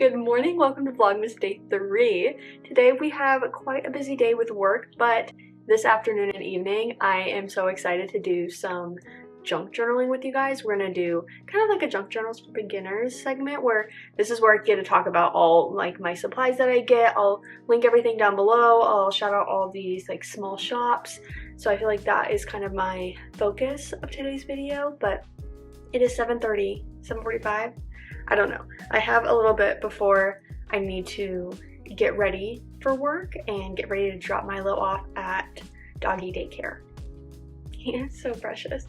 Good morning, welcome to Vlogmas Day 3. Today we have quite a busy day with work, but this afternoon and evening I am so excited to do some junk journaling with you guys. We're gonna do kind of like a junk journals for beginners segment where this is where I get to talk about all like my supplies that I get. I'll link everything down below. I'll shout out all these like small shops. So I feel like that is kind of my focus of today's video, but it is 7:45. I don't know. I have a little bit before I need to get ready for work and get ready to drop Milo off at doggy daycare. He is so precious.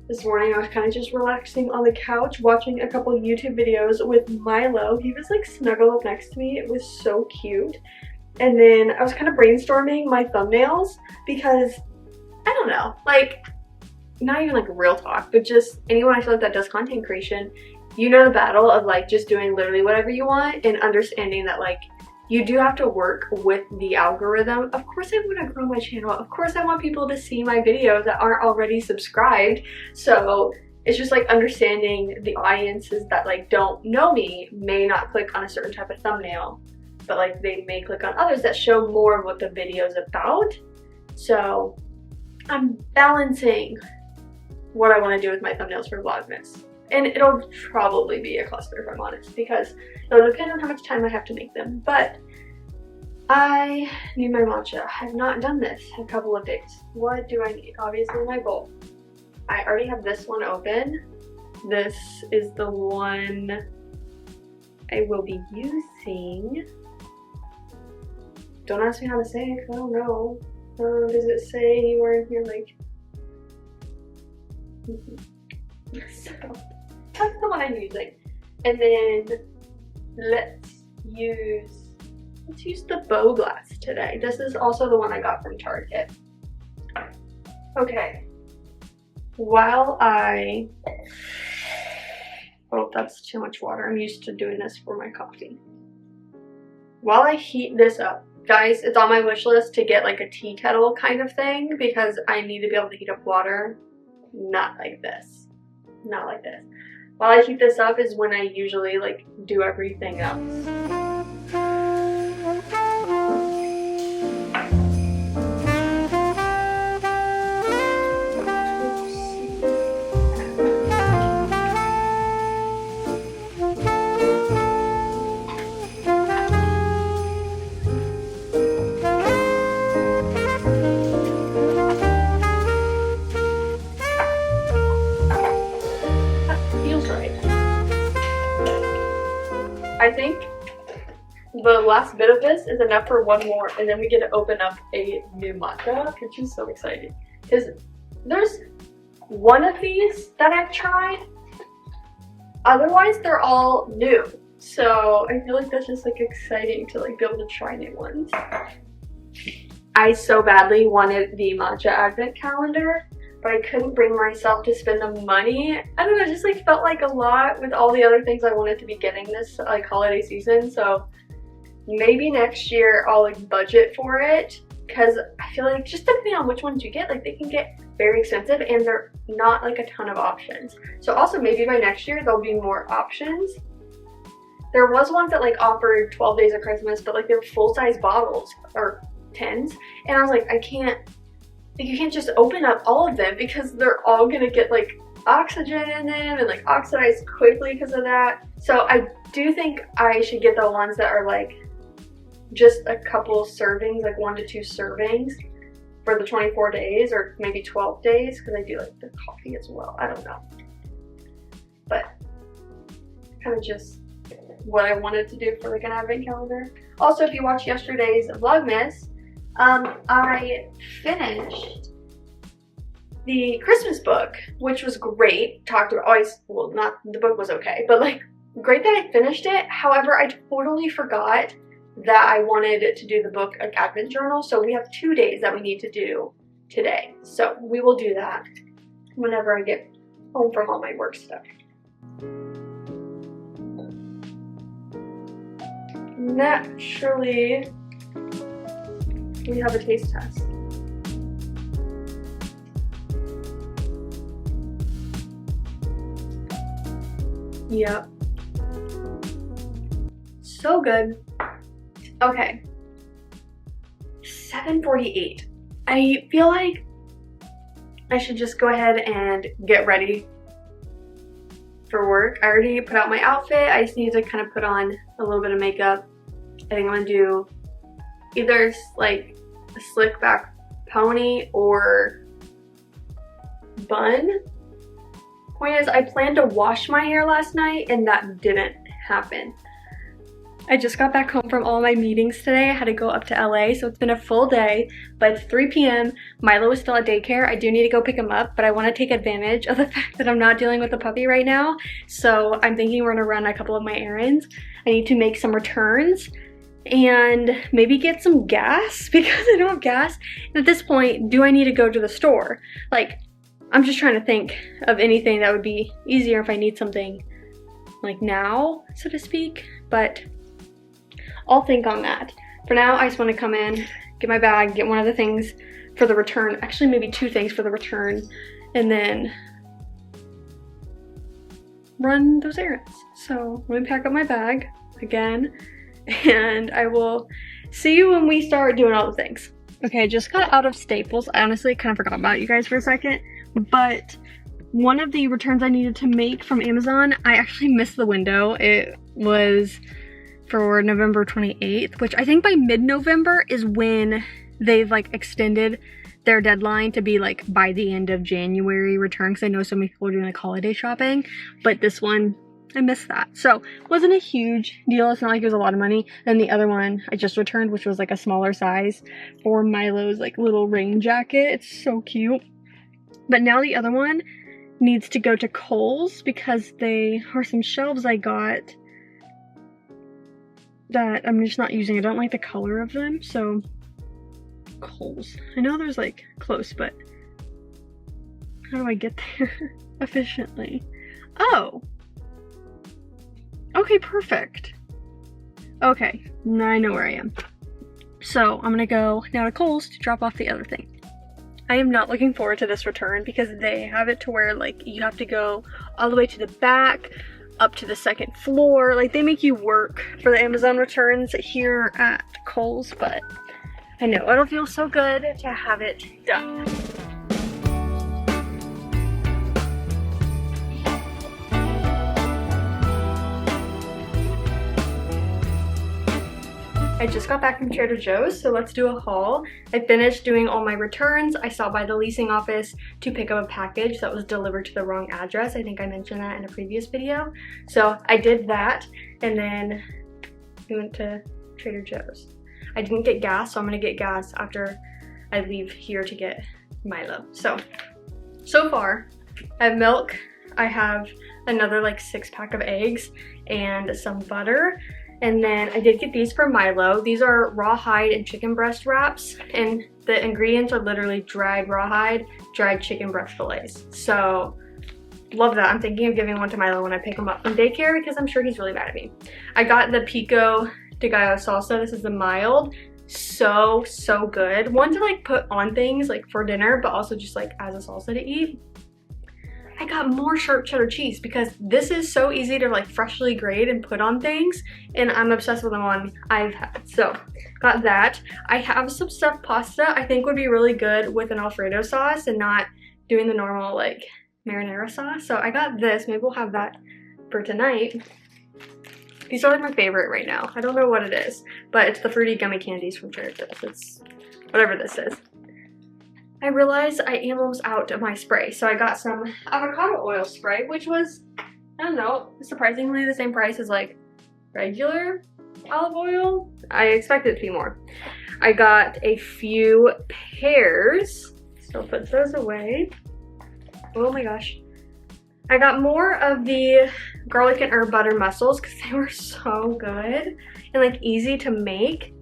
This morning I was kind of just relaxing on the couch watching a couple YouTube videos with Milo. He was like snuggled up next to me. It was so cute. And then I was kind of brainstorming my thumbnails because I don't know, like not even like real talk, but just anyone I feel like that does content creation, you know the battle of like just doing literally whatever you want and understanding that like you do have to work with the algorithm. Of course I want to grow my channel. Of course I want people to see my videos that aren't already subscribed. So it's just like understanding the audiences that like don't know me may not click on a certain type of thumbnail, but like they may click on others that show more of what the video is about. So I'm balancing what I want to do with my thumbnails for Vlogmas. And it'll probably be a cluster if I'm honest, because it'll depend on how much time I have to make them. But I need my matcha. I've not done this in a couple of days. What do I need? Obviously my bowl. I already have this one open. This is the one I will be using. Don't ask me how to say it because I don't know. Does it say anywhere in here like... So that's the one I'm using. And then let's use the bow glass today. This is also the one I got from Target. Okay. While I... Oh, that's too much water. I'm used to doing this for my coffee. While I heat this up, guys, it's on my wish list to get like a tea kettle kind of thing because I need to be able to heat up water. Not like this. Not like this. While I heat this up is when I usually like do everything else. I think the last bit of this is enough for one more, and then we get to open up a new matcha, which is so exciting. Because there's one of these that I've tried, otherwise they're all new. So I feel like that's just like exciting to like be able to try new ones. I so badly wanted the matcha advent calendar, but I couldn't bring myself to spend the money. I don't know, it just like felt like a lot with all the other things I wanted to be getting this like holiday season. So maybe next year I'll like budget for it, because I feel like just depending on which ones you get, like they can get very expensive and they're not like a ton of options. So also maybe by next year there'll be more options. There was ones that like offered 12 days of Christmas, but like they're full-size bottles or tins, and I was like, you can't just open up all of them because they're all gonna get like oxygen in them and like oxidize quickly because of that. So I do think I should get the ones that are like just a couple servings, like 1 to 2 servings for the 24 days or maybe 12 days, because I do like the coffee as well. I don't know. But kind of just what I wanted to do for like an advent calendar. Also, if you watched yesterday's Vlogmas, I finished the Christmas book, which was great. Talked about well, not the book was okay, but like great that I finished it. However, I totally forgot that I wanted to do the book like advent journal. So we have 2 days that we need to do today. So we will do that whenever I get home from all my work stuff. Naturally, we have a taste test. Yep. so good. Okay, 7:48. I feel like I should just go ahead and get ready for work. I already put out my outfit. I just need to kind of put on a little bit of makeup. I think I'm gonna do either like a slick back pony or bun. Point is, I planned to wash my hair last night and that didn't happen. I just got back home from all my meetings today. I had to go up to LA, so it's been a full day, but it's 3 p.m. Milo is still at daycare. I do need to go pick him up, but I want to take advantage of the fact that I'm not dealing with the puppy right now. So I'm thinking we're gonna run a couple of my errands. I need to make some returns and maybe get some gas because I don't have gas. And at this point, do I need to go to the store? Like, I'm just trying to think of anything that would be easier if I need something like now, so to speak, but I'll think on that. For now, I just want to come in, get my bag, get one of the things for the return, actually maybe 2 things for the return, and then run those errands. So let me pack up my bag again, and I will see you when we start doing all the things. Okay, I just got out of Staples. I honestly kind of forgot about you guys for a second, but one of the returns I needed to make from Amazon, I actually missed the window. It was for November 28th, which I think by mid-November is when they've like extended their deadline to be like by the end of January return, because I know so many people are doing like holiday shopping, but this one, I missed that. So wasn't a huge deal. It's not like it was a lot of money. Then the other one I just returned, which was like a smaller size for Milo's like little rain jacket. It's so cute. But now the other one needs to go to Kohl's because they are some shelves I got that I'm just not using. I don't like the color of them, so Kohl's. I know there's like close, but how do I get there efficiently? Oh, okay, perfect. Okay, now I know where I am. So I'm gonna go now to Kohl's to drop off the other thing. I am not looking forward to this return because they have it to where like you have to go all the way to the back, up to the 2nd floor. Like they make you work for the Amazon returns here at Kohl's, but I know it'll feel so good to have it done. I just got back from Trader Joe's, so let's do a haul. I finished doing all my returns. I stopped by the leasing office to pick up a package that was delivered to the wrong address. I think I mentioned that in a previous video. So I did that, and then we went to Trader Joe's. I didn't get gas, so I'm gonna get gas after I leave here to get Milo. So far, I have milk. I have another like 6-pack of eggs and some butter. And then I did get these for Milo. These are rawhide and chicken breast wraps, and the ingredients are literally dried rawhide, dried chicken breast fillets. So love that. I'm thinking of giving one to Milo when I pick him up from daycare because I'm sure he's really mad at me. I got the pico de gallo salsa. This is the mild. So good. One to like put on things like for dinner, but also just like as a salsa to eat. I got more sharp cheddar cheese because this is so easy to like freshly grate and put on things, and I'm obsessed with the one I've had. So got that. I have some stuffed pasta I think would be really good with an Alfredo sauce and not doing the normal like marinara sauce. So I got this. Maybe we'll have that for tonight. These are like my favorite right now. I don't know what it is, but it's the fruity gummy candies from Trader Joe's. It's whatever this is. I realized I am almost out of my spray, so I got some avocado oil spray, which was, I don't know, surprisingly the same price as like regular olive oil. I expected it to be more. I got a few pears, so I'll put those away. Oh my gosh. I got more of the garlic and herb butter mussels because they were so good and like easy to make.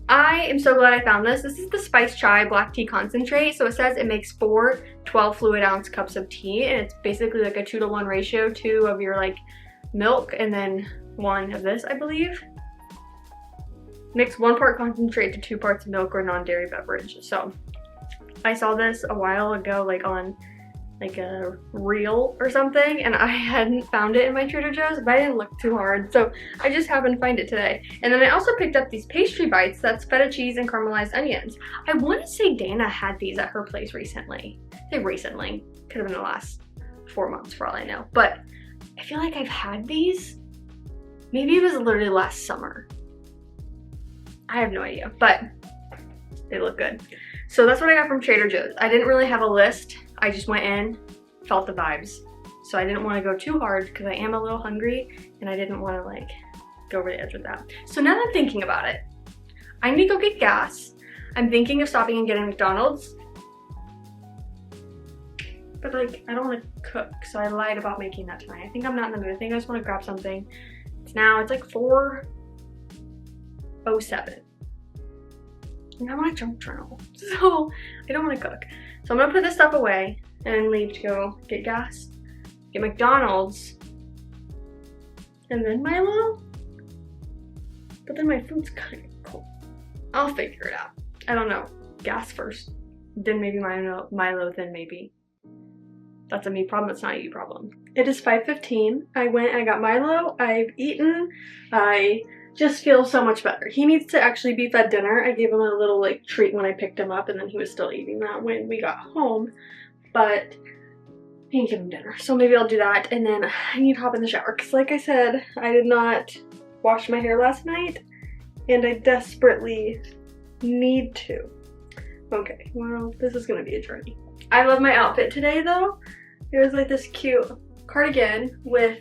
I am so glad I found this. This is the Spice Chai Black Tea Concentrate. So it says it makes 4 12 fluid ounce cups of tea, and it's basically like a 2-to-1 ratio, 2 of your like milk and then 1 of this, I believe. Mix 1 part concentrate to 2 parts milk or non-dairy beverage. So I saw this a while ago like on like a reel or something, and I hadn't found it in my Trader Joe's, but I didn't look too hard, so I just happened to find it today. And then I also picked up these pastry bites. That's feta cheese and caramelized onions. I want to say Dana had these at her place recently. They recently, could have been the last 4 months for all I know, but I feel like I've had these. Maybe it was literally last summer. I have no idea, but they look good. So that's what I got from Trader Joe's. I didn't really have a list. I just went in, felt the vibes. So I didn't want to go too hard because I am a little hungry and I didn't want to like go over the edge with that. So now that I'm thinking about it, I need to go get gas. I'm thinking of stopping and getting McDonald's. But like, I don't want to cook, so I lied about making that tonight. I think I'm not in the mood. I think I just want to grab something. It's like 4:07. And I want a junk journal, so I don't want to cook. So I'm gonna put this stuff away and leave to go get gas, get McDonald's, and then Milo. But then my food's kind of cold. I'll figure it out. I don't know. Gas first, then maybe Milo, then maybe. That's a me problem, it's not a you problem. It is 5:15. I went, I got Milo, I've eaten, I just feel so much better. He needs to actually be fed dinner. I gave him a little like treat when I picked him up, and then he was still eating that when we got home, but I didn't give him dinner. So maybe I'll do that, and then I need to hop in the shower because like I said, I did not wash my hair last night, and I desperately need to. Okay, well, this is gonna be a journey. I love my outfit today though. It was like this cute cardigan with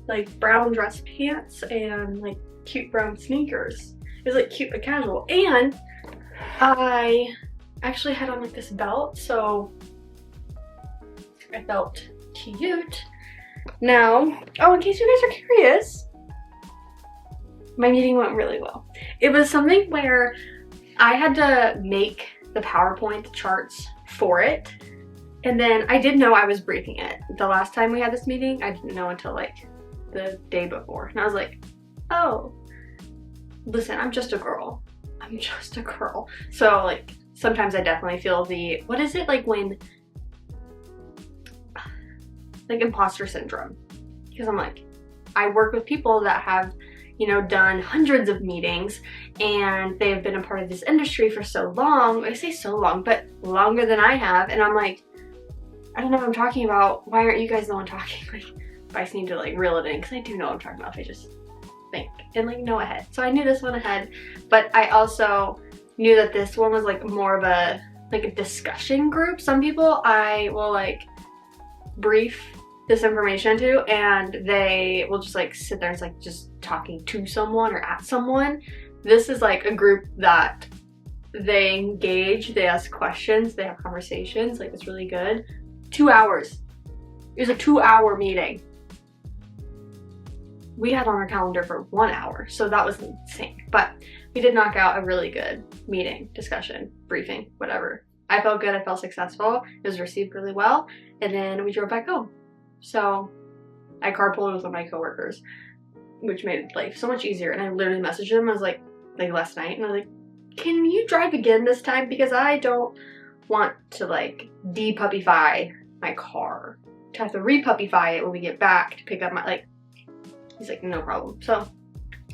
like brown dress pants and like cute brown sneakers. It was like cute but casual. And I actually had on like this belt, so I felt cute. Now, oh, in case you guys are curious, my meeting went really well. It was something where I had to make the PowerPoint charts for it, and then I did know I was briefing it. The last time we had this meeting, I didn't know until like the day before, and I was like, oh, listen, I'm just a girl. I'm just a girl. So like sometimes I definitely feel the, what is it, like when, like imposter syndrome, because I'm like, I work with people that have, you know, done hundreds of meetings and they've been a part of this industry for so long. I say so long, but longer than I have. And I'm like, I don't know what I'm talking about. Why aren't you guys the one talking? Like, I just need to like reel it in because I do know what I'm talking about if I just think and like know ahead. So I knew this one ahead, but I also knew that this one was like more of a like a discussion group. Some people I will like brief this information to, and they will just like sit there and it's like just talking to someone or at someone. This is like a group that they engage, they ask questions, they have conversations. Like, it's really good. 2 hours. It was a 2-hour meeting. We had on our calendar for 1 hour, so that was insane. But we did knock out a really good meeting, discussion, briefing, whatever. I felt good, I felt successful. It was received really well, and then we drove back home. So I carpooled with one of my coworkers, which made life so much easier. And I literally messaged him, I was like last night, and I was like, can you drive again this time? Because I don't want to like de-puppify my car, to have to re-puppify it when we get back to pick up my, like, he's like, no problem. So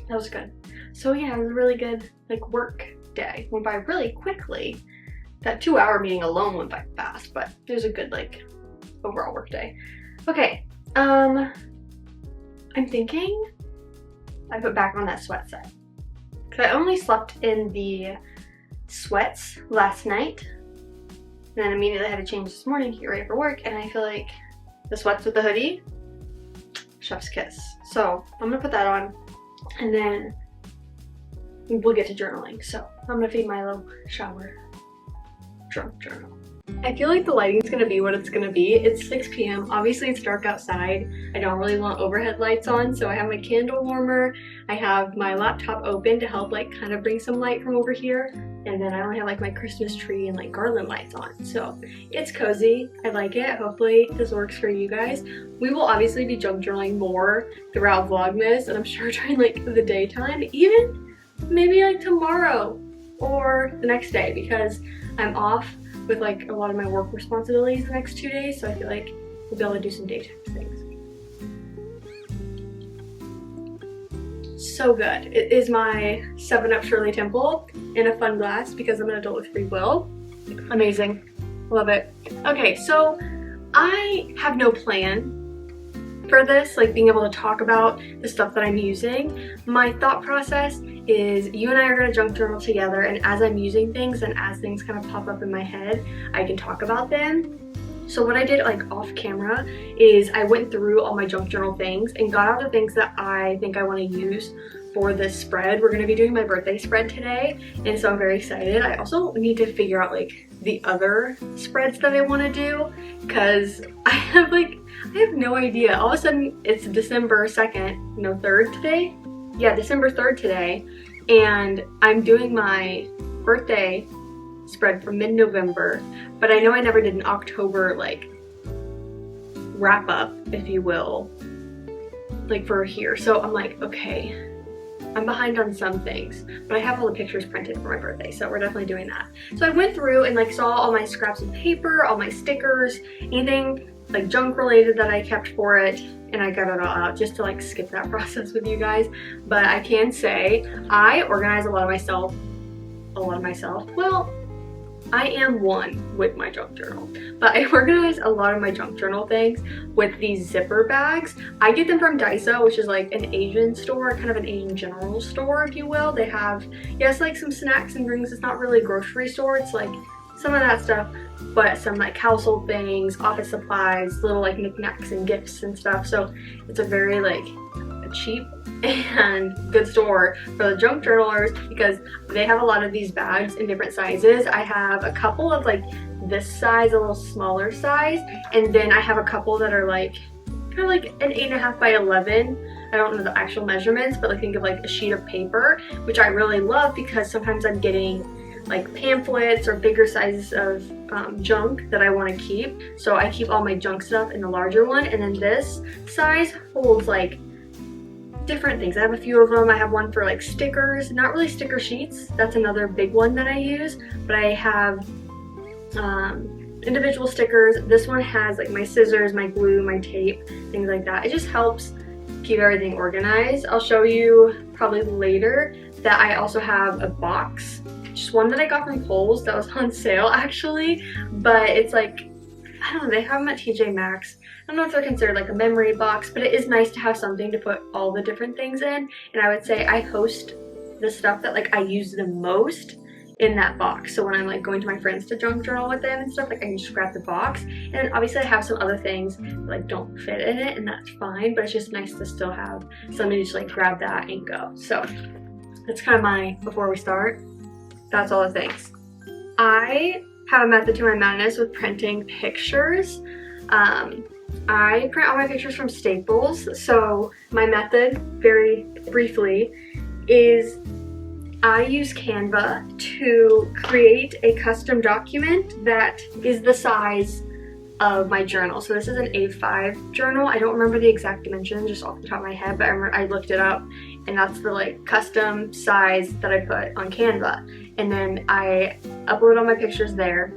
that was good. So yeah, it was a really good like work day. Went by really quickly. That 2-hour meeting alone went by fast, but it was a good like overall work day. Okay, I'm thinking I put back on that sweat set. Because I only slept in the sweats last night. And then immediately had to change this morning to get ready for work. And I feel like the sweats with the hoodie, chef's kiss. So I'm gonna put that on, and then we'll get to journaling. So I'm gonna feed Milo, shower, drunk journal. I feel like the lighting's gonna be what it's gonna be. It's 6 p.m. Obviously it's dark outside. I don't really want overhead lights on, so I have my candle warmer. I have my laptop open to help like kind of bring some light from over here. And then I only have like my Christmas tree and like garland lights on. So it's cozy. I like it. Hopefully this works for you guys. We will obviously be junk journaling more throughout Vlogmas, and I'm sure during like the daytime, even maybe like tomorrow or the next day, because I'm off with like a lot of my work responsibilities the next 2 days, so I feel like we'll be able to do some daytime things. So good. It is my 7-Up Shirley Temple in a fun glass because I'm an adult with free will. Amazing. Love it. Okay, so I have no plan for this, like being able to talk about the stuff that I'm using. My thought process is you and I are going to junk journal together, and as I'm using things and as things kind of pop up in my head, I can talk about them. So what I did like off camera is I went through all my junk journal things and got out the things that I think I want to use for this spread. We're going to be doing my birthday spread today, and so I'm very excited. I also need to figure out like the other spreads that I want to do because I have no idea. All of a sudden it's December 2nd, no 3rd today? Yeah, December 3rd today, and I'm doing my birthday spread for mid-November, but I know I never did an October like wrap up, if you will, like for here. So I'm like, okay, I'm behind on some things, but I have all the pictures printed for my birthday, so we're definitely doing that. So I went through and like saw all my scraps of paper, all my stickers, anything like junk related that I kept for it, and I got it all out just to like skip that process with you guys. But I can say I organize a lot of myself. Well, I am one with my junk journal, but I organize a lot of my junk journal things with these zipper bags. I get them from Daiso, which is like an Asian store, kind of an Asian general store, if you will. They have, yes, like some snacks and drinks. It's not really a grocery store. It's like some of that stuff, but some like household things, office supplies, little like knickknacks and gifts and stuff. So it's a very like cheap and good store for the junk journalers because they have a lot of these bags in different sizes. I have a couple of like this size, a little smaller size, and then I have a couple that are like kind of like an 8.5 by 11. I don't know the actual measurements, but like think of like a sheet of paper, which I really love because sometimes I'm getting like pamphlets or bigger sizes of junk that I want to keep. So I keep all my junk stuff in the larger one, and then this size holds like different things. I have a few of them. I have one for like stickers, not really sticker sheets. That's another big one that I use, but I have individual stickers. This one has like my scissors, my glue, my tape, things like that. It just helps keep everything organized. I'll show you probably later that I also have a box, just one that I got from Kohl's that was on sale actually, but it's like, I don't know, they have them at TJ Maxx. I don't know if they're considered like a memory box, but it is nice to have something to put all the different things in. And I would say I host the stuff that like I use the most in that box. So when I'm like going to my friends to junk journal with them and stuff, like I can just grab the box. And then obviously I have some other things that like don't fit in it, and that's fine, but it's just nice to still have something to just like grab that and go. So that's kind of my, before we start, that's all the things. I have a method to my madness with printing pictures. I print all my pictures from Staples. So my method, very briefly, is I use Canva to create a custom document that is the size of my journal. So this is an A5 journal. I don't remember the exact dimension just off the top of my head, but I remember I looked it up, and that's the like custom size that I put on Canva. And then I upload all my pictures there,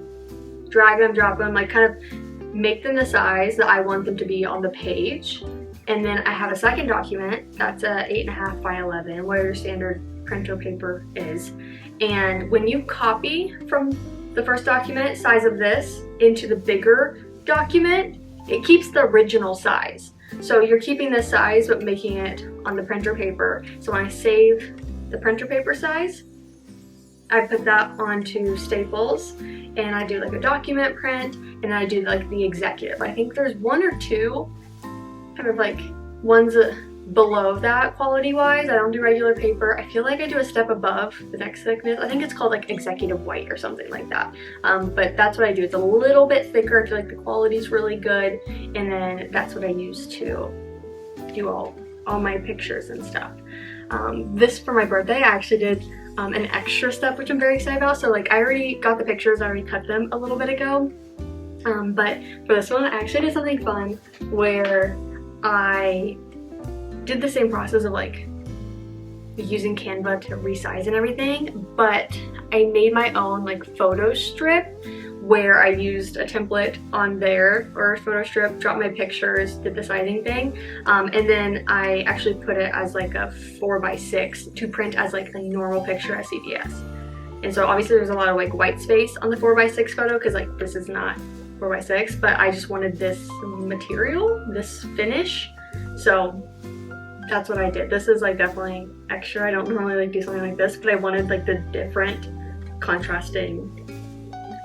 drag them, drop them, like kind of make them the size that I want them to be on the page. And then I have a second document that's a 8.5 by 11, whatever your standard printer paper is. And when you copy from the first document size of this into the bigger document, it keeps the original size. So you're keeping this size but making it on the printer paper. So when I save the printer paper size, I put that onto Staples, and I do like a document print, and I do like the executive. I think there's one or two kind of like ones below that quality wise. I don't do regular paper. I feel like I do a step above the next thickness. I think it's called like executive white or something like that. But that's what I do. It's a little bit thicker. I feel like the quality is really good, and then that's what I use to do all my pictures and stuff. This for my birthday, I actually did an extra step, which I'm very excited about. So like I already got the pictures, I already cut them a little bit ago. But for this one, I actually did something fun where I did the same process of like using Canva to resize and everything, but I made my own like photo strip where I used a template on there or a photo strip, dropped my pictures, did the sizing thing, and then I actually put it as like a 4x6 to print as like a normal picture as CVS. And so obviously there's a lot of like white space on the 4x6 photo because like this is not 4x6, but I just wanted this material, this finish, so that's what I did. This is like definitely extra. I don't normally like do something like this, but I wanted like the different contrasting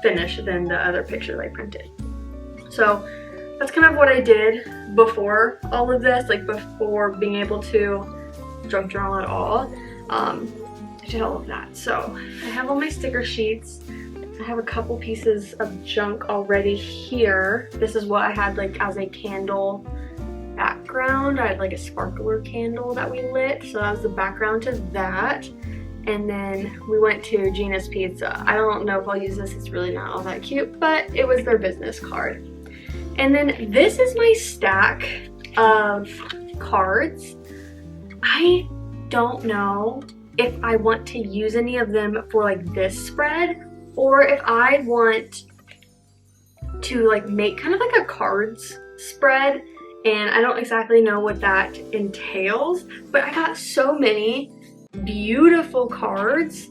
finish than the other pictures I printed. So that's kind of what I did before all of this, like before being able to junk journal at all. I did all of that. So I have all my sticker sheets. I have a couple pieces of junk already here. This is what I had like as a candle background. I had like a sparkler candle that we lit, so that was the background to that. And then we went to Gina's Pizza. I don't know if I'll use this, it's really not all that cute, but it was their business card. And then this is my stack of cards. I don't know if I want to use any of them for like this spread, or if I want to like make kind of like a cards spread, and I don't exactly know what that entails, but I got so many beautiful cards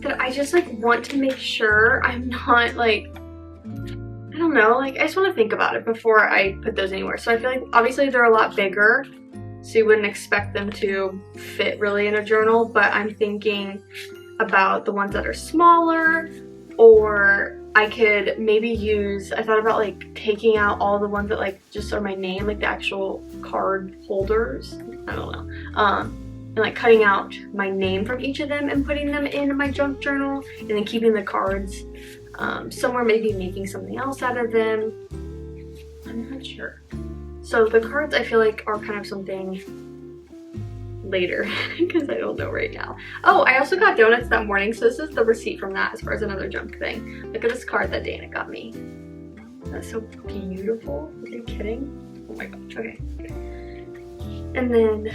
that I just like want to make sure I'm not like, I don't know, like I just want to think about it before I put those anywhere. So I feel like obviously they're a lot bigger, so you wouldn't expect them to fit really in a journal, but I'm thinking about the ones that are smaller, or I could maybe use, I thought about like taking out all the ones that like just are my name, like the actual card holders, I don't know, and like cutting out my name from each of them and putting them in my junk journal, and then keeping the cards somewhere, maybe making something else out of them. I'm not sure. So the cards I feel like are kind of something later because I don't know right now. Oh, I also got donuts that morning, so this is the receipt from that as far as another junk thing. Look at this card that Dana got me. That's so beautiful. Are you kidding? Oh my gosh. Okay. And then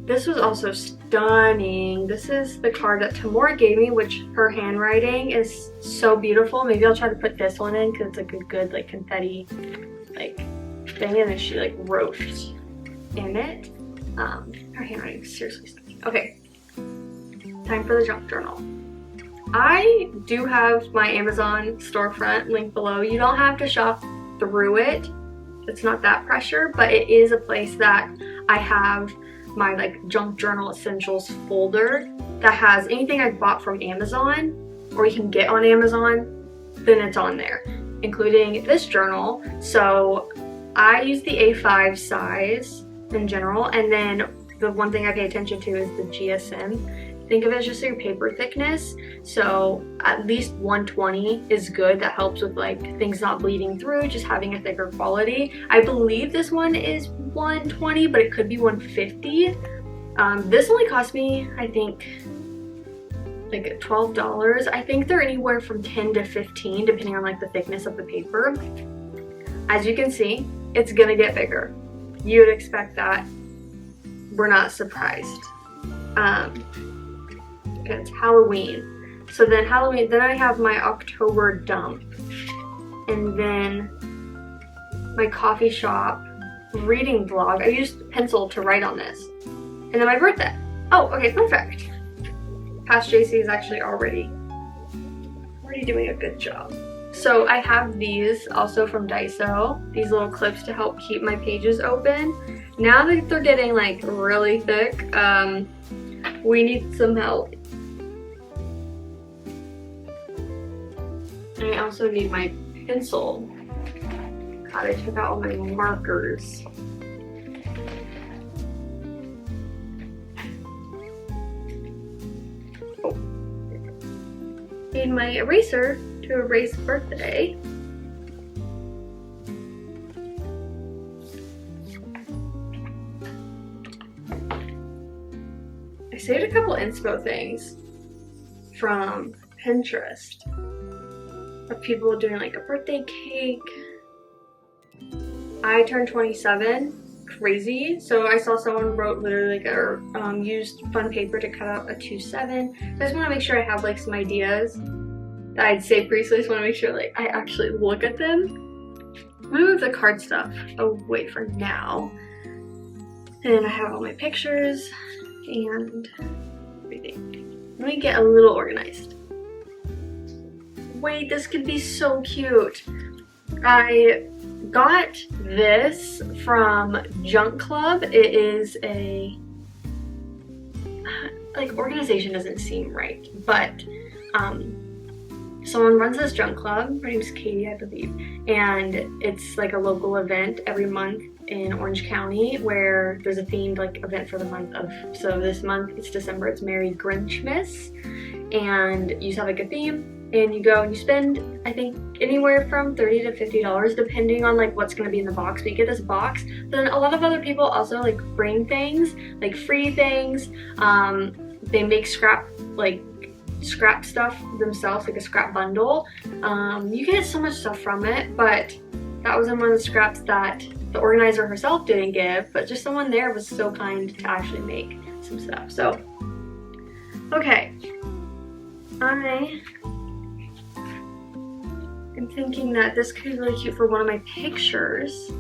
this was also stunning. This is the card that Tamora gave me, which her handwriting is so beautiful. Maybe I'll try to put this one in because it's like a good like confetti like thing, and then she like wrote in it. Her handwriting is seriously stunning. Okay, time for the junk journal. I do have my Amazon storefront link below. You don't have to shop through it. It's not that pressure, but it is a place that I have my like junk journal essentials folder that has anything I bought from Amazon or you can get on Amazon, then it's on there, including this journal. So I use the A5 size in general, and then the one thing I pay attention to is the GSM. Think of it as just your paper thickness, so at least 120 is good. That helps with like things not bleeding through, just having a thicker quality. I believe this one is 120, but it could be 150. This only cost me, I think, like $12. I think they're anywhere from 10 to 15 depending on like the thickness of the paper. As you can see, it's gonna get bigger. You would expect that. We're not surprised. It's Halloween. So then then I have my October dump, and then my coffee shop reading vlog. I used pencil to write on this, and then my birthday. Oh, okay, perfect. Past JC is actually already doing a good job. So I have these also from Daiso, these little clips to help keep my pages open. Now that they're getting like really thick, we need some help. I also need my pencil. God, I took out all my markers. Oh. Need my eraser to erase birthday. I saved a couple inspo things from Pinterest of people doing like a birthday cake. I turned 27, crazy. So I saw someone wrote literally like used fun paper to cut out a 2-7. So I just want to make sure I have like some ideas that I'd saved previously. I just want to make sure like I actually look at them. I'm gonna move the card stuff away for now. And I have all my pictures and everything. Let me get a little organized. Wait, this could be so cute. I got this from Junk Club. It is a, like, organization doesn't seem right, but someone runs this junk club. Her name's Katie, I believe, and it's like a local event every month in Orange County where there's a themed like event for the month of, so this month it's December, it's Merry Grinchmas, and you just have like a theme and you go and you spend, I think, anywhere from $30 to $50 depending on like what's going to be in the box, but you get this box. Then a lot of other people also like bring things, like free things. They make scrap stuff themselves, like a scrap bundle. You get so much stuff from it, but that was in one of the scraps that the organizer herself didn't give, but just someone there was so kind to actually make some stuff. So, okay. I am thinking that this could be really cute for one of my pictures.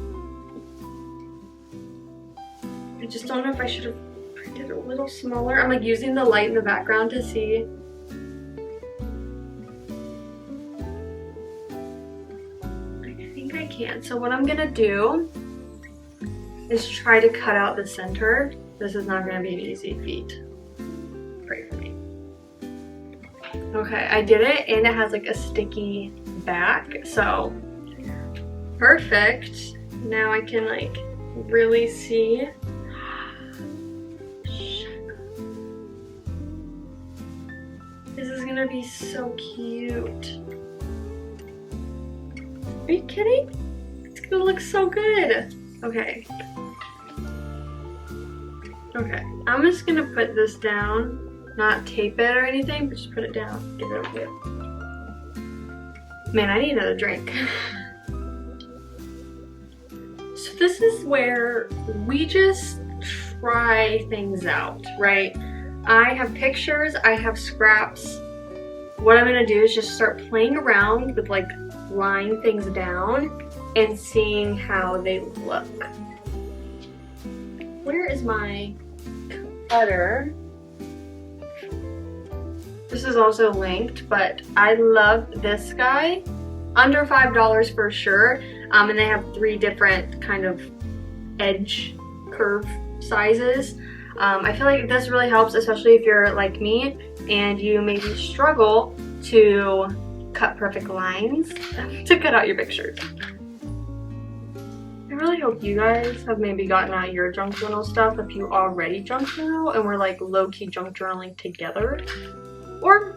I just don't know if I should have printed it a little smaller. I'm like using the light in the background to see. I can. So what I'm gonna do is try to cut out the center. This is not gonna be an easy feat. Pray for me. Okay, I did it and it has like a sticky back, so perfect. Now I can like really see. This is gonna be so cute. Are you kidding? It's gonna look so good. Okay. Okay, I'm just gonna put this down, not tape it or anything, but just put it down, give it a whip. Man, I need another drink. So this is where we just try things out, right? I have pictures, I have scraps. What I'm gonna do is just start playing around with like laying things down and seeing how they look. Where is my cutter? This is also linked, but I love this guy. Under $5 for sure. And they have 3 different kind of edge curve sizes. I feel like this really helps, especially if you're like me and you maybe struggle to cut perfect lines to cut out your pictures. I really hope you guys have maybe gotten out your junk journal stuff if you already junk journal and we're like low-key junk journaling together. Or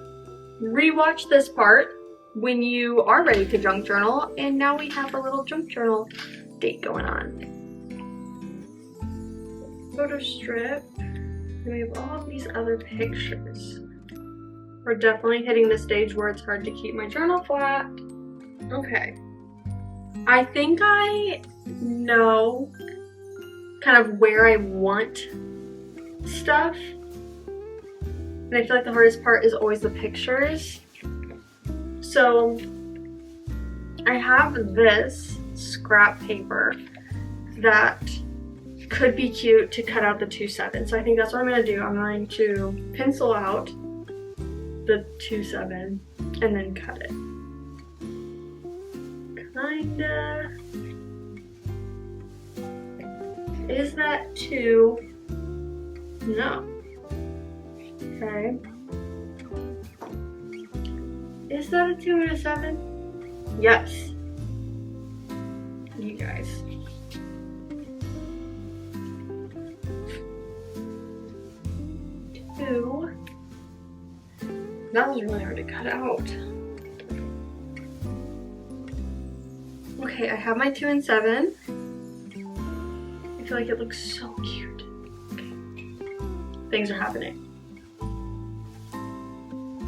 rewatch this part when you are ready to junk journal and now we have a little junk journal date going on. Photo strip. And we have all of these other pictures. We're definitely hitting the stage where it's hard to keep my journal flat. Okay. I think I know kind of where I want stuff. And I feel like the hardest part is always the pictures. So I have this scrap paper that could be cute to cut out the 2/7. So I think that's what I'm going to do. I'm going to pencil out the 2/7 and then cut it. Kinda. Is that 2? No. Okay. Is that a 2 and a 7? Yes. You guys. That was really hard to cut out. Okay, I have my 2 and 7. I feel like it looks so cute. Okay. Things are happening.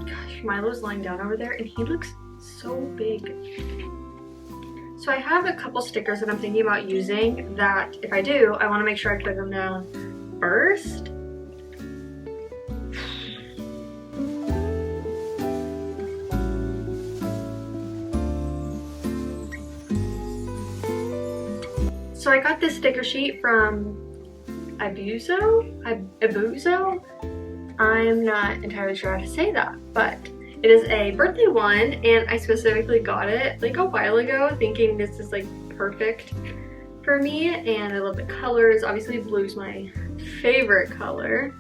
Gosh, Milo's lying down over there and he looks so big. So I have a couple stickers that I'm thinking about using that if I do, I want to make sure I put them down first. So I got this sticker sheet from Abuso? I'm not entirely sure how to say that, but it is a birthday one, and I specifically got it like a while ago thinking this is like perfect for me, and I love the colors. Obviously blue's my favorite color,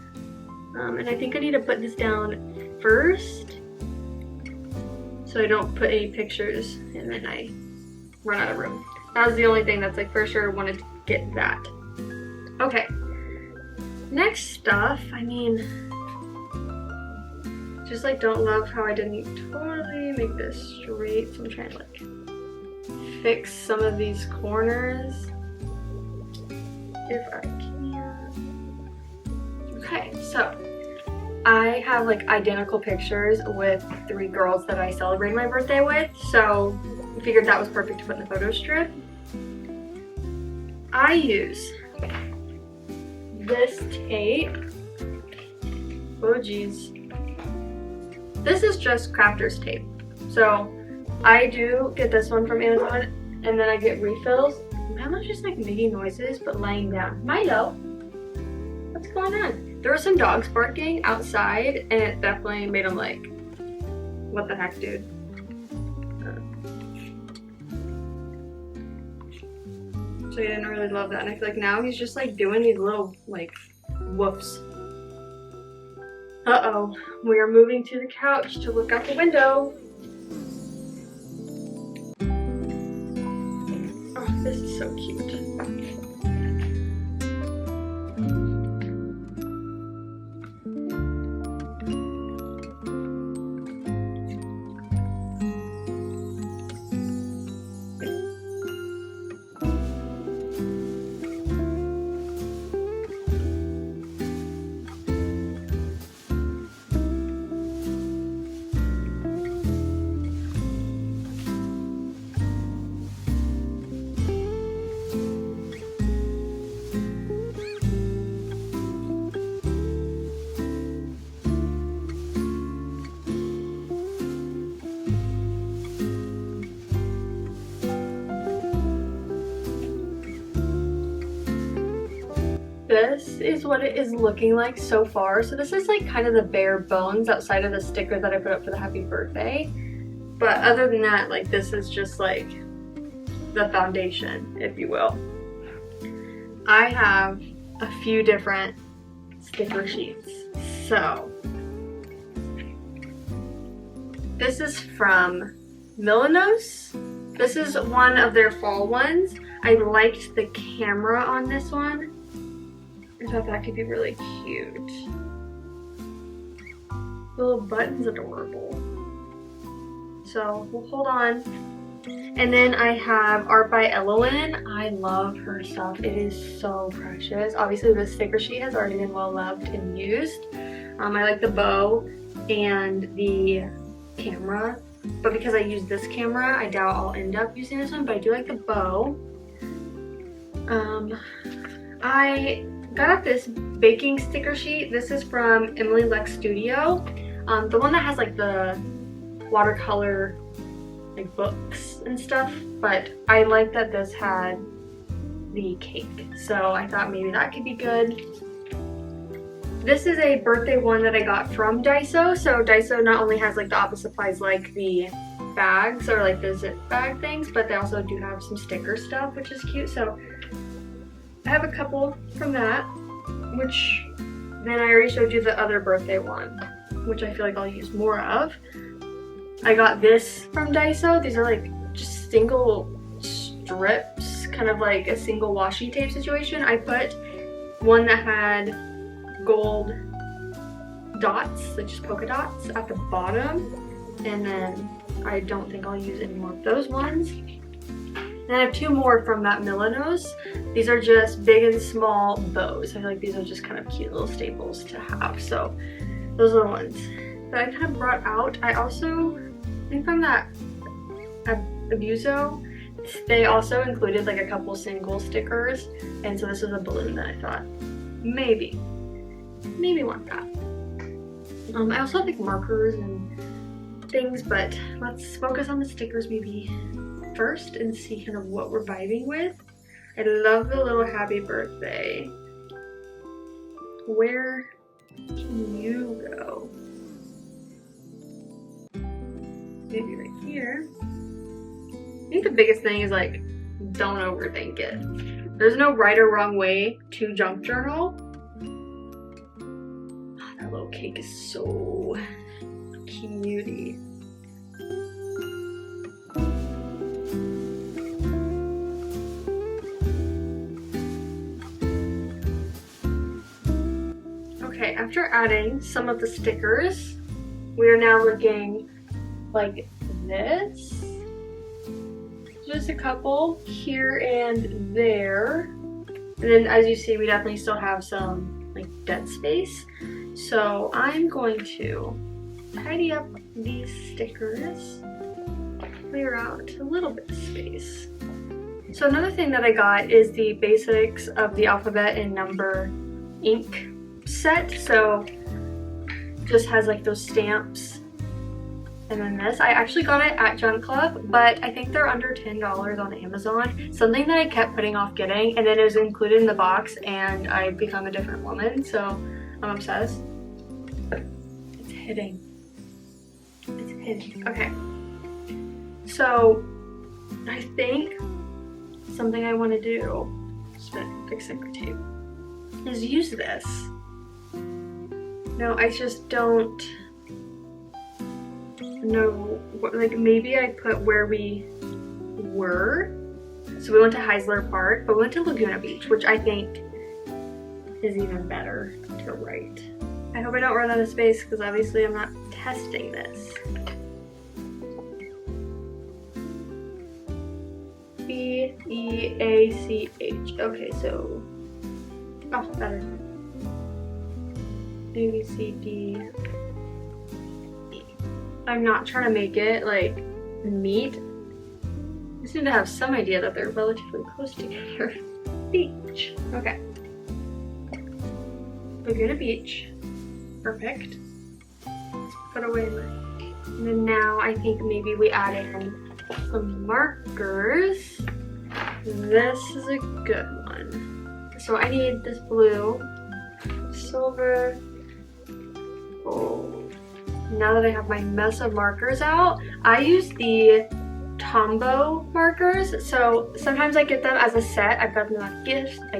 and I think I need to put this down first so I don't put any pictures and then I run out of room. That was the only thing that's like for sure wanted to get that. Okay, next stuff, I mean, just like don't love how I didn't totally make this straight, so I'm trying to like fix some of these corners if I can. Okay, so I have like identical pictures with 3 girls that I celebrated my birthday with, so I figured that was perfect to put in the photo strip. I use this tape. Oh geez. This is just crafter's tape. So I do get this one from Amazon, and then I get refills. I'm not just like making noises, but laying down. Milo, what's going on? There were some dogs barking outside, and it definitely made them like, what the heck, dude? So he didn't really love that, and I feel like now he's just like doing these little like woofs. Uh-oh, we are moving to the couch to look out the window. Oh, this is so cute. This is what it is looking like so far. So this is like kind of the bare bones outside of the sticker that I put up for the happy birthday. But other than that, like this is just like the foundation, if you will. I have a few different sticker sheets. So this is from Milanos. This is one of their fall ones. I liked the camera on this one. I thought that could be really cute. The little button's adorable. So we'll hold on. And then I have Art by Elowen. I love her stuff. It is so precious. Obviously the sticker sheet has already been well loved and used. I like the bow and the camera. But because I use this camera, I doubt I'll end up using this one. But I do like the bow. I got this baking sticker sheet. This is from Emily Lex Studio. The one that has like the watercolor like books and stuff, but I like that this had the cake, so I thought maybe that could be good. This is a birthday one that I got from Daiso. So Daiso not only has like the office supplies like the bags or like the zip bag things, but they also do have some sticker stuff, which is cute. So I have a couple from that, which then I already showed you the other birthday one, which I feel like I'll use more of. I got this from Daiso. These are like just single strips, kind of like a single washi tape situation. I put one that had gold dots, like just polka dots at the bottom, and then I don't think I'll use any more of those ones. Then I have 2 more from that Milanos. These are just big and small bows. I feel like these are just kind of cute little staples to have. So those are the ones that I kind of brought out. I also think from that Abuso, they also included like a couple single stickers. And so this is a balloon that I thought maybe want that. I also have like markers and things, but let's focus on the stickers maybe first and see kind of what we're vibing with. I love the little happy birthday. Where can you go? Maybe right here. I think the biggest thing is like, don't overthink it. There's no right or wrong way to junk journal. Oh, that little cake is so cutie. Okay, after adding some of the stickers, we are now looking like this. Just a couple here and there. And then as you see, we definitely still have some like dead space. So I'm going to tidy up these stickers, clear out a little bit of space. So another thing that I got is the basics of the alphabet and number ink set. So just has like those stamps. And then this, I actually got it at Junk Club, but I think they're under $10 on Amazon. Something that I kept putting off getting, and then it was included in the box, and I've become a different woman, so I'm obsessed. It's hitting. It's hitting. Okay. So, I think something I want to do, just gonna fix sticker tape, is use this. No, I just don't know, like maybe I put where we were. So we went to Heisler Park, but we went to Laguna Beach, which I think is even better to write. I hope I don't run out of space because obviously I'm not testing this. B-E-A-C-H. Okay, so, oh, better. A, B, C, D. I'm not trying to make it like neat. I just need to have some idea that they're relatively close together. Beach. Okay. Laguna Beach. Perfect. Let's put away my. And then now I think maybe we add in some markers. This is a good one. So I need this blue, silver, gold. Now that I have my mess of markers out, I use the Tombow markers. So sometimes I get them as a set. I've gotten them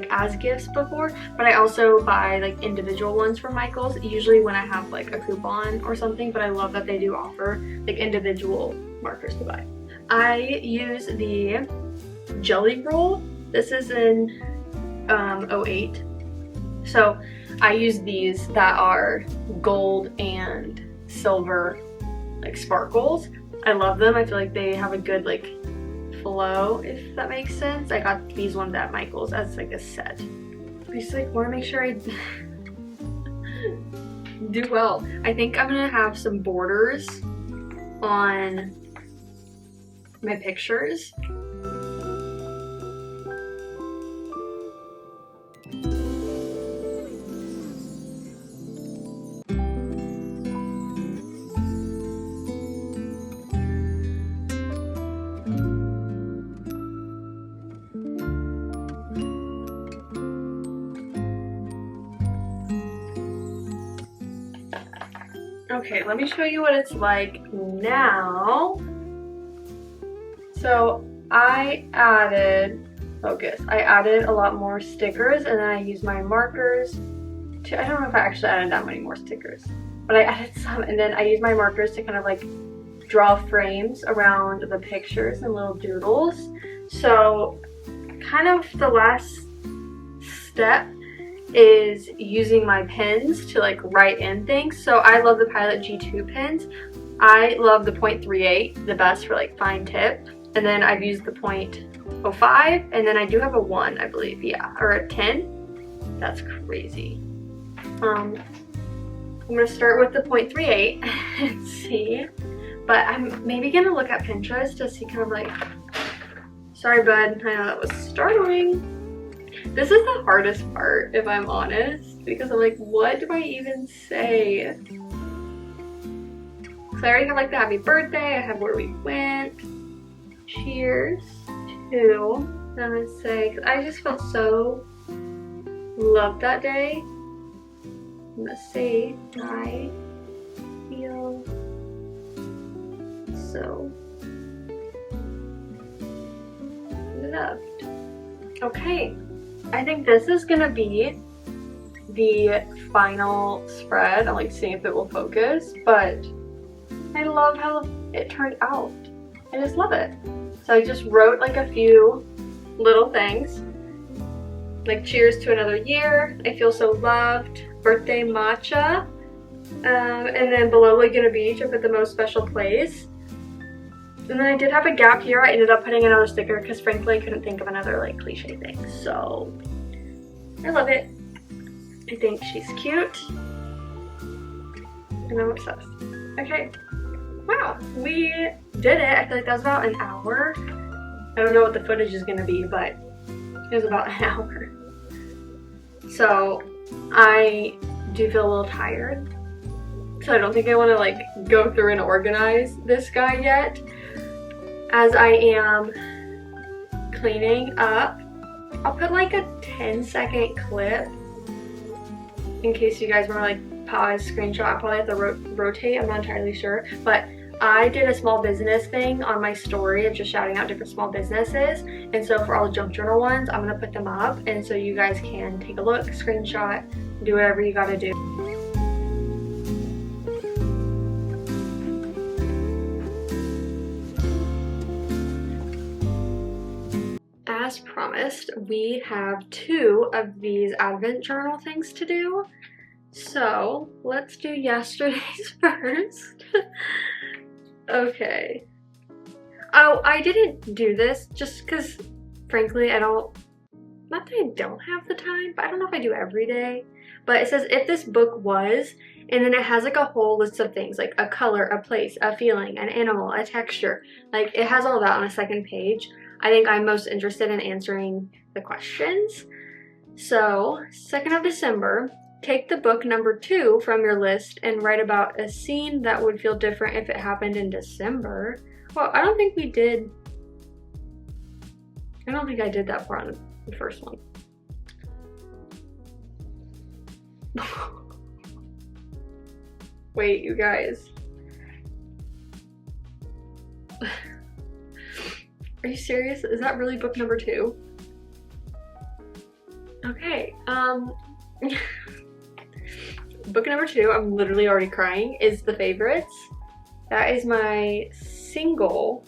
as gifts before, but I also buy like individual ones from Michael's, usually when I have like a coupon or something, but I love that they do offer like individual markers to buy. I use the Jelly Roll. This is in 08. So I use these that are gold and silver like sparkles. I love them. I feel like they have a good like flow, if that makes sense. I got these ones at Michael's as like a set. I just like want to make sure I do well. I think I'm gonna have some borders on my pictures. Okay, let me show you what it's like now. So I added, focus, I added a lot more stickers, and then I used my markers to, I don't know if I actually added that many more stickers, but I added some, and then I used my markers to kind of like draw frames around the pictures and little doodles. So kind of the last step is using my pens to like write in things. So I love the Pilot G2 pens. I love the .38 the best for like fine tip, and then I've used the .05, and then I do have a 1, I believe, yeah, or a 10. That's crazy. I'm gonna start with the .38 and see, but I'm maybe gonna look at Pinterest to see kind of like, sorry bud, I know that was startling. This is the hardest part, if I'm honest, because I'm like, what do I even say? So I already have like the happy birthday, I have where we went. Cheers to Namaste. 'Cause I just felt so loved that day. Namaste. I feel so loved. Okay, I think this is gonna be the final spread. I'm like seeing if it will focus, but I love how it turned out. I just love it. So I just wrote like a few little things, like cheers to another year, I feel so loved, birthday matcha, and then below Laguna Beach I put the most special place. And then I did have a gap here. I ended up putting another sticker because frankly I couldn't think of another like cliche thing. So I love it. I think she's cute. And I'm obsessed. Okay. Wow, we did it. I feel like that was about an hour. I don't know what the footage is gonna be, but it was about an hour. So I do feel a little tired. So I don't think I wanna like go through and organize this guy yet. As I am cleaning up, I'll put like a 10-second clip in case you guys want to like pause, screenshot. I'll probably have to rotate, I'm not entirely sure. But I did a small business thing on my story of just shouting out different small businesses. And so for all the junk journal ones, I'm going to put them up. And so you guys can take a look, screenshot, do whatever you got to do. As promised, we have 2 of these advent journal things to do. So let's do yesterday's first. Okay. Oh, I didn't do this just because, frankly, not that I don't have the time, but I don't know if I do every day. But it says if this book was, and then it has like a whole list of things, like a color, a place, a feeling, an animal, a texture. Like it has all that on a second page. I think I'm most interested in answering the questions. So, 2nd of December, take the book number 2 from your list and write about a scene that would feel different if it happened in December. Well, I don't think I did that part on the first one. Wait, you guys. Are you serious? Is that really book number 2? Okay, book number 2, I'm literally already crying, is The Favorites. That is my single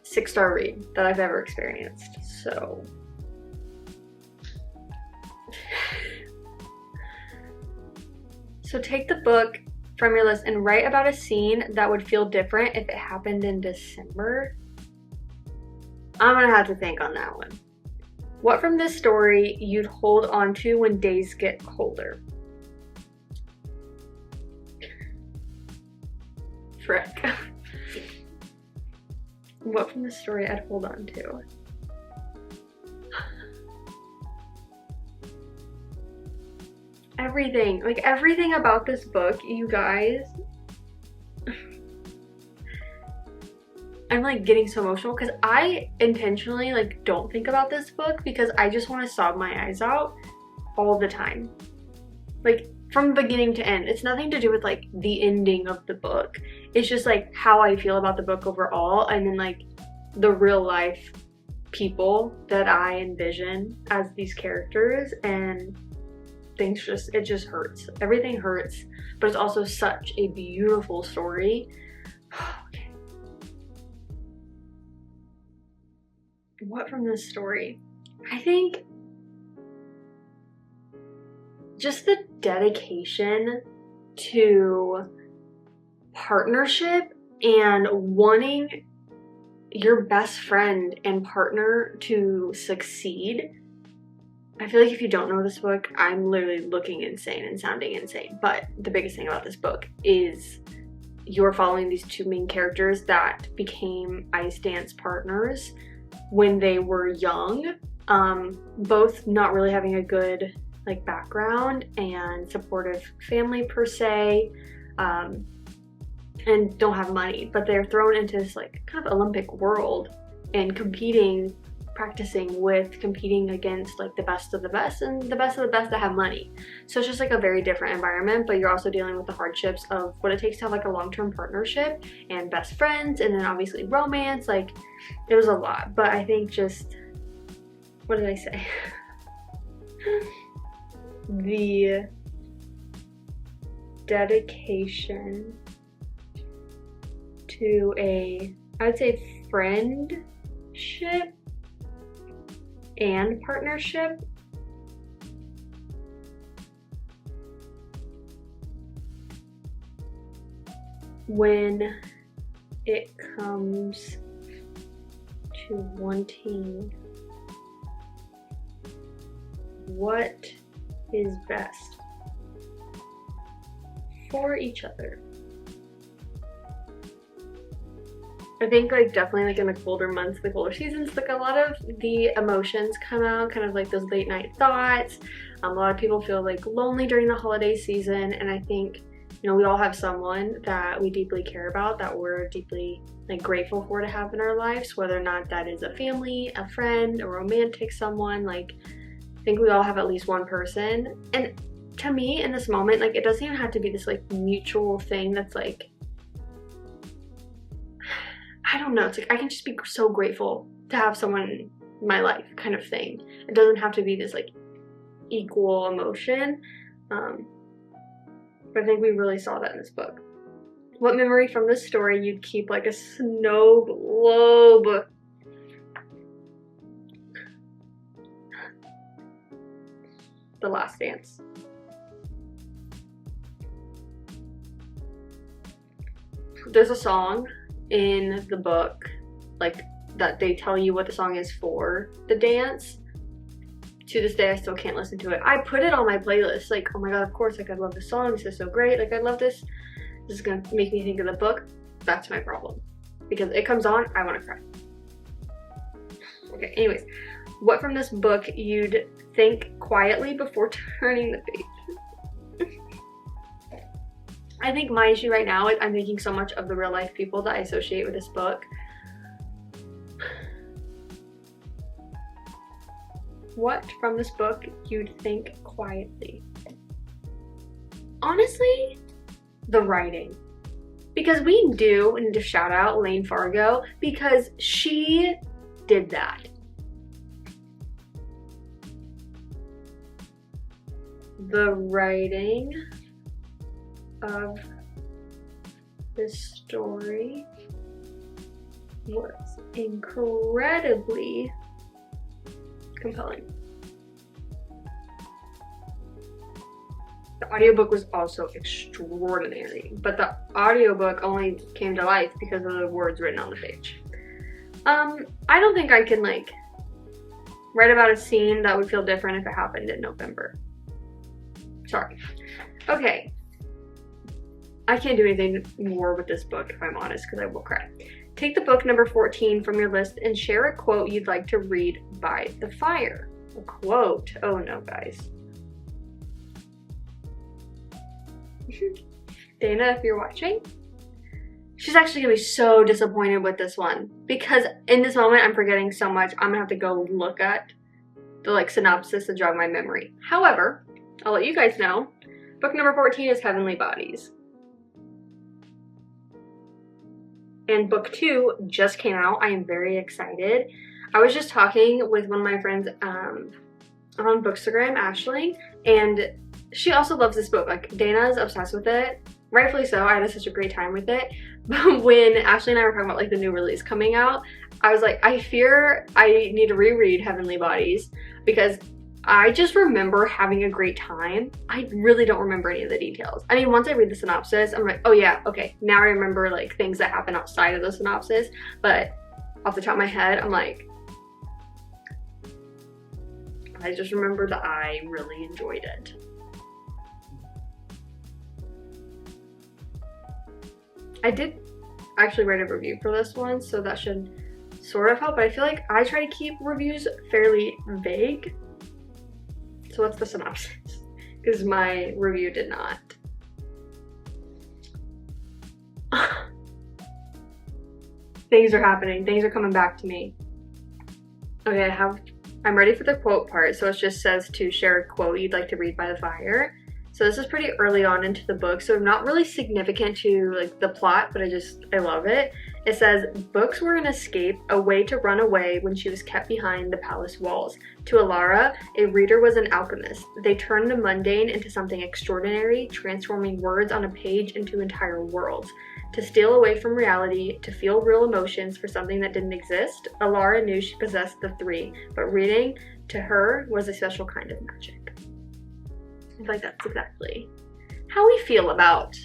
6-star read that I've ever experienced, so. So take the book from your list and write about a scene that would feel different if it happened in December. I'm gonna have to think on that one. What from this story you'd hold on to when days get colder? Frick. What from this story I'd hold on to? Everything. Like everything about this book, you guys. I'm like getting so emotional because I intentionally like don't think about this book because I just want to sob my eyes out all the time. Like from beginning to end. It's nothing to do with like the ending of the book. It's just like how I feel about the book overall, and then like the real life people that I envision as these characters, and it just hurts. Everything hurts, but it's also such a beautiful story. Okay. What from this story? I think just the dedication to partnership and wanting your best friend and partner to succeed. I feel like if you don't know this book, I'm literally looking insane and sounding insane. But the biggest thing about this book is you're following these 2 main characters that became ice dance partners when they were young, both not really having a good like background and supportive family per se, and don't have money, but they're thrown into this like kind of Olympic world and competing practicing with competing against like the best of the best and the best of the best that have money. So it's just like a very different environment, but you're also dealing with the hardships of what it takes to have like a long-term partnership and best friends, and then obviously romance. Like, it was a lot. But I think just, what did I say? The dedication to a, I would say, friendship and partnership when it comes to wanting what is best for each other. I think like definitely like in the colder months, the colder seasons, like a lot of the emotions come out, kind of like those late night thoughts. A lot of people feel like lonely during the holiday season, and I think, you know, we all have someone that we deeply care about, that we're deeply like grateful for to have in our lives, whether or not that is a family, a friend, a romantic someone. Like, I think we all have at least one person. And to me in this moment, like, it doesn't even have to be this like mutual thing that's like, I don't know, it's like I can just be so grateful to have someone in my life kind of thing. It doesn't have to be this like equal emotion. But I think we really saw that in this book. What memory from this story you'd keep like a snow globe? The Last Dance. There's a song in the book, like, that they tell you what the song is for the dance. To this day, I still can't listen to it. I put it on my playlist, like, oh my god, of course, like, I love this song, this is so great, like, I love this. This is gonna make me think of the book. That's my problem. Because it comes on, I wanna cry. Okay, anyways, what from this book you'd think quietly before turning the page? I think my issue right now is I'm thinking so much of the real life people that I associate with this book. What from this book you'd think quietly? Honestly, the writing. Because we do need to shout out Lane Fargo, because she did that. The writing of this story was incredibly compelling. The audiobook was also extraordinary, but the audiobook only came to life because of the words written on the page. I don't think I can like write about a scene that would feel different if it happened in November. Sorry. Okay. I can't do anything more with this book if I'm honest, because I will cry. Take the book number 14 from your list and share a quote you'd like to read by the fire. A quote. Oh no, guys. Dana, if you're watching, she's actually gonna be so disappointed with this one, because in this moment I'm forgetting so much. I'm gonna have to go look at the like synopsis to jog my memory. However, I'll let you guys know. Book number 14 is Heavenly Bodies. And book 2 just came out. I am very excited. I was just talking with one of my friends on Bookstagram, Ashley, and she also loves this book. Like, Dana's obsessed with it. Rightfully so. I had such a great time with it. But when Ashley and I were talking about like the new release coming out, I was like, I fear I need to reread Heavenly Bodies, because I just remember having a great time. I really don't remember any of the details. I mean, once I read the synopsis, I'm like, oh yeah, okay, now I remember like things that happen outside of the synopsis, but off the top of my head, I'm like, I just remember that I really enjoyed it. I did actually write a review for this one, so that should sort of help, but I feel like I try to keep reviews fairly vague. So what's the synopsis? Because my review did not. Things are happening. Things are coming back to me. Okay, I'm ready for the quote part. So it just says to share a quote you'd like to read by the fire. So this is pretty early on into the book, so not really significant to like the plot, but I love it. It says, books were an escape, a way to run away when she was kept behind the palace walls. To Alara, a reader was an alchemist. They turned the mundane into something extraordinary, transforming words on a page into entire worlds. To steal away from reality, to feel real emotions for something that didn't exist, Alara knew she possessed the three, but reading, to her, was a special kind of magic. I feel like that's exactly how we feel about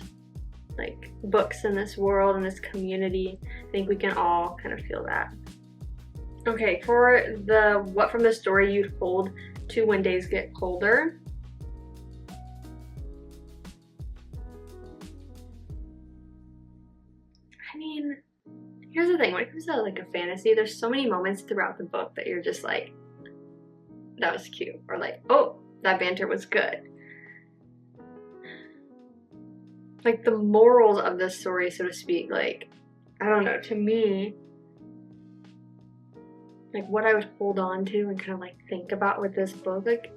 like books in this world and this community. I think we can all kind of feel that. Okay, for the what from the story you'd hold to when days get colder. I mean, here's the thing, when it comes to like a fantasy, there's so many moments throughout the book that you're just like, that was cute, or like, oh, that banter was good. Like the morals of this story, so to speak, like, I don't know, to me, like what I would hold on to and kind of like think about with this book, like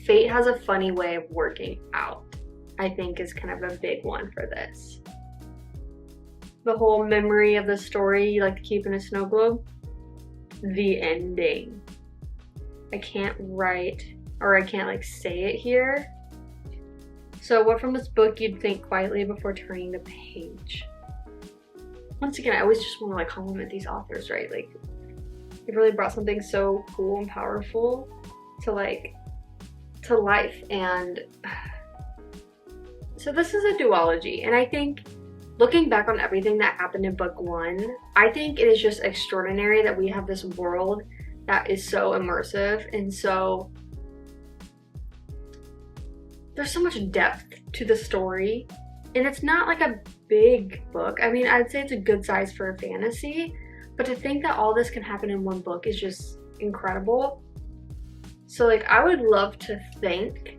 fate has a funny way of working out, I think is kind of a big one for this. The whole memory of the story you like to keep in a snow globe. The ending. I can't write, or I can't like say it here. So what from this book you'd think quietly before turning the page? Once again, I always just want to like compliment these authors, right? Like, they really brought something so cool and powerful to like, to life. And so this is a duology, and I think looking back on everything that happened in book one, I think it is just extraordinary that we have this world that is so immersive, and so there's so much depth to the story, and it's not like a big book. I mean, I'd say it's a good size for a fantasy, but to think that all this can happen in one book is just incredible. So like, I would love to think,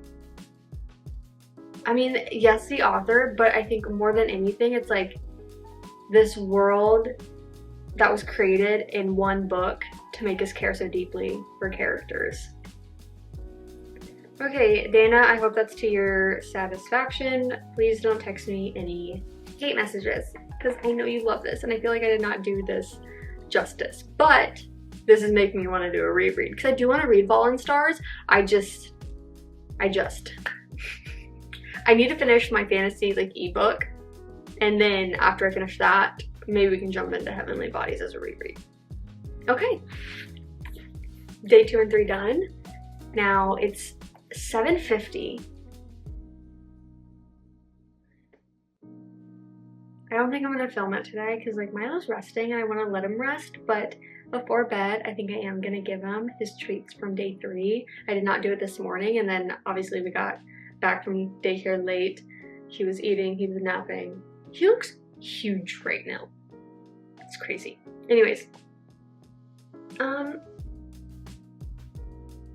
I mean, yes, the author, but I think more than anything, it's like this world that was created in one book to make us care so deeply for characters. Okay, Dana, I hope that's to your satisfaction. Please don't text me any hate messages, because I know you love this, and I feel like I did not do this justice. But this is making me want to do a reread, because I do want to read Fallen Stars. I need to finish my fantasy like ebook, and then after I finish that, maybe we can jump into Heavenly Bodies as a reread. Okay, day 2 and 3 done. Now it's 7:50. I don't think I'm gonna film it today because like Milo's resting and I want to let him rest, but before bed I think I am gonna give him his treats from day 3. I did not do it this morning, and then obviously we got back from daycare late. He was eating, he was napping. He looks huge right now. It's crazy. Anyways,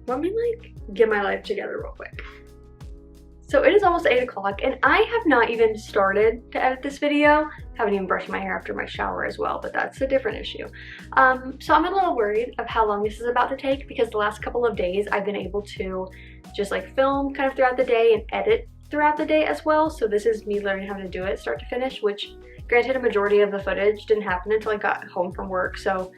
let me like get my life together real quick. So it is almost 8 o'clock and I have not even started to edit this video. Haven't even brushed my hair after my shower as well, but that's a different issue. So I'm a little worried of how long this is about to take, because the last couple of days I've been able to just like film kind of throughout the day and edit throughout the day as well. So this is me learning how to do it start to finish, which granted a majority of the footage didn't happen until I got home from work. So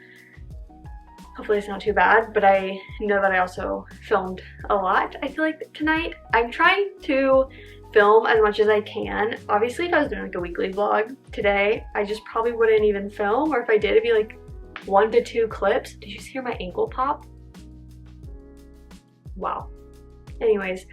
hopefully it's not too bad, but I know that I also filmed a lot. I feel like tonight I'm trying to film as much as I can. Obviously if I was doing like a weekly vlog today, I just probably wouldn't even film, or if I did, it'd be like 1 to 2 clips. Did you hear my ankle pop? Wow. Anyways,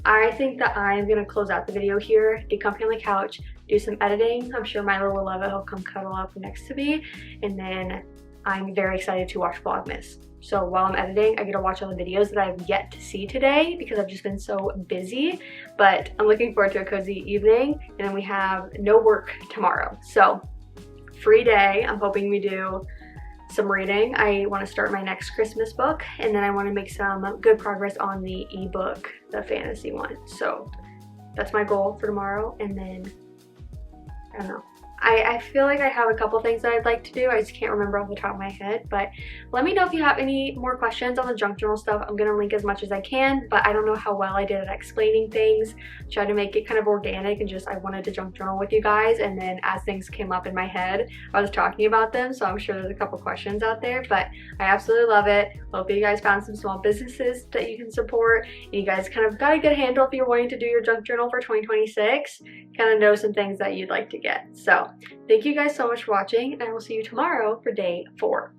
I think that I'm gonna close out the video here, get comfy on the couch, do some editing. I'm sure Milo will love it. He'll come cuddle up next to me, and then I'm very excited to watch Vlogmas. So while I'm editing, I get to watch all the videos that I've yet to see today because I've just been so busy. But I'm looking forward to a cozy evening, and then we have no work tomorrow. So free day. I'm hoping we do some reading. I want to start my next Christmas book, and then I want to make some good progress on the ebook, the fantasy one. So that's my goal for tomorrow, and then I don't know. I feel like I have a couple things that I'd like to do. I just can't remember off the top of my head, but let me know if you have any more questions on the junk journal stuff. I'm gonna link as much as I can, but I don't know how well I did at explaining things. Try to make it kind of organic and just I wanted to junk journal with you guys, and then as things came up in my head, I was talking about them, so I'm sure there's a couple questions out there, but I absolutely love it. Hope you guys found some small businesses that you can support, and you guys kind of got a good handle if you're wanting to do your junk journal for 2026, kind of know some things that you'd like to get. So thank you guys so much for watching, and I will see you tomorrow for day 4.